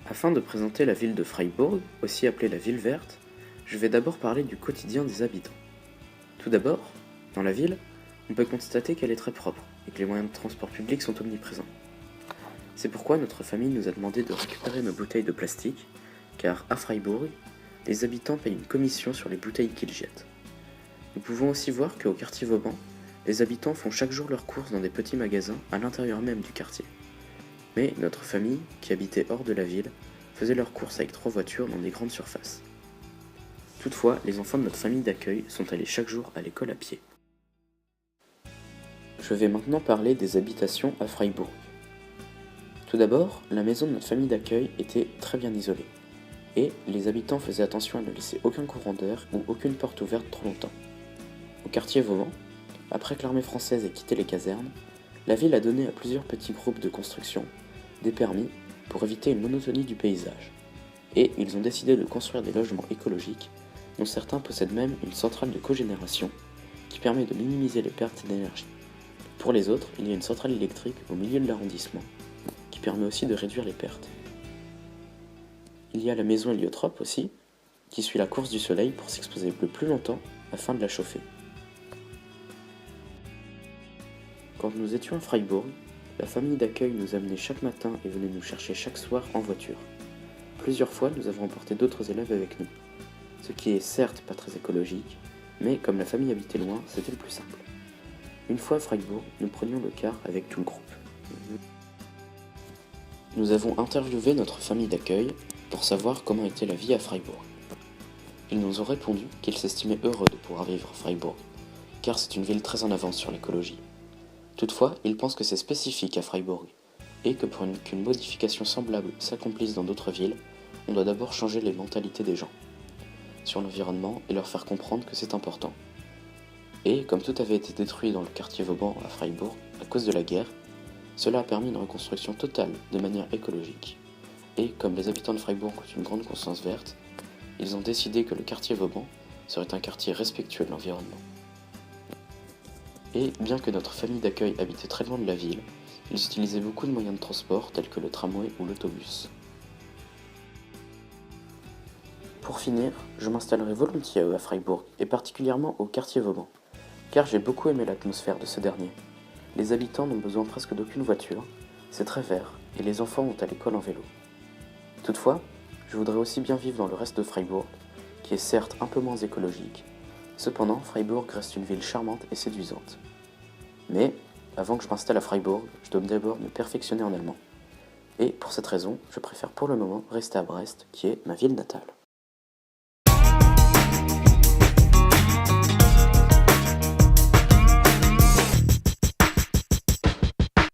Afin de présenter la ville de Freiburg, aussi appelée la ville verte, je vais d'abord parler du quotidien des habitants. Tout d'abord, dans la ville, on peut constater qu'elle est très propre et que les moyens de transport public sont omniprésents. C'est pourquoi notre famille nous a demandé de récupérer nos bouteilles de plastique, car à Freiburg, les habitants payent une commission sur les bouteilles qu'ils jettent. Nous pouvons aussi voir qu'au quartier Vauban, les habitants font chaque jour leurs courses dans des petits magasins à l'intérieur même du quartier. Mais notre famille, qui habitait hors de la ville, faisait leurs courses avec 3 voitures dans des grandes surfaces. Toutefois, les enfants de notre famille d'accueil sont allés chaque jour à l'école à pied. Je vais maintenant parler des habitations à Freiburg. Tout d'abord, la maison de notre famille d'accueil était très bien isolée, et les habitants faisaient attention à ne laisser aucun courant d'air ou aucune porte ouverte trop longtemps. Au quartier Vauban, après que l'armée française ait quitté les casernes, la ville a donné à plusieurs petits groupes de construction des permis pour éviter une monotonie du paysage, et ils ont décidé de construire des logements écologiques dont certains possèdent même une centrale de cogénération qui permet de minimiser les pertes d'énergie. Pour les autres, il y a une centrale électrique au milieu de l'arrondissement qui permet aussi de réduire les pertes. Il y a la maison héliotrope aussi, qui suit la course du soleil pour s'exposer le plus longtemps afin de la chauffer. Quand nous étions à Freiburg, la famille d'accueil nous amenait chaque matin et venait nous chercher chaque soir en voiture. Plusieurs fois, nous avons emporté d'autres élèves avec nous, ce qui est certes pas très écologique, mais comme la famille habitait loin, c'était le plus simple. Une fois à Freiburg, nous prenions le car avec tout le groupe. Nous avons interviewé notre famille d'accueil pour savoir comment était la vie à Freiburg. Ils nous ont répondu qu'ils s'estimaient heureux de pouvoir vivre à Freiburg, car c'est une ville très en avance sur l'écologie. Toutefois, ils pensent que c'est spécifique à Freiburg, et que pour qu'une modification semblable s'accomplisse dans d'autres villes, on doit d'abord changer les mentalités des gens sur l'environnement et leur faire comprendre que c'est important. Et comme tout avait été détruit dans le quartier Vauban à Freiburg à cause de la guerre, cela a permis une reconstruction totale de manière écologique. Et comme les habitants de Freiburg ont une grande conscience verte, ils ont décidé que le quartier Vauban serait un quartier respectueux de l'environnement. Et bien que notre famille d'accueil habitait très loin de la ville, ils utilisaient beaucoup de moyens de transport tels que le tramway ou l'autobus. Pour finir, je m'installerai volontiers à Freiburg et particulièrement au quartier Vauban, car j'ai beaucoup aimé l'atmosphère de ce dernier. Les habitants n'ont besoin presque d'aucune voiture, c'est très vert et les enfants vont à l'école en vélo. Toutefois, je voudrais aussi bien vivre dans le reste de Freiburg, qui est certes un peu moins écologique. Cependant, Freiburg reste une ville charmante et séduisante. Mais, avant que je m'installe à Freiburg, je dois d'abord me perfectionner en allemand. Et pour cette raison, je préfère pour le moment rester à Brest, qui est ma ville natale.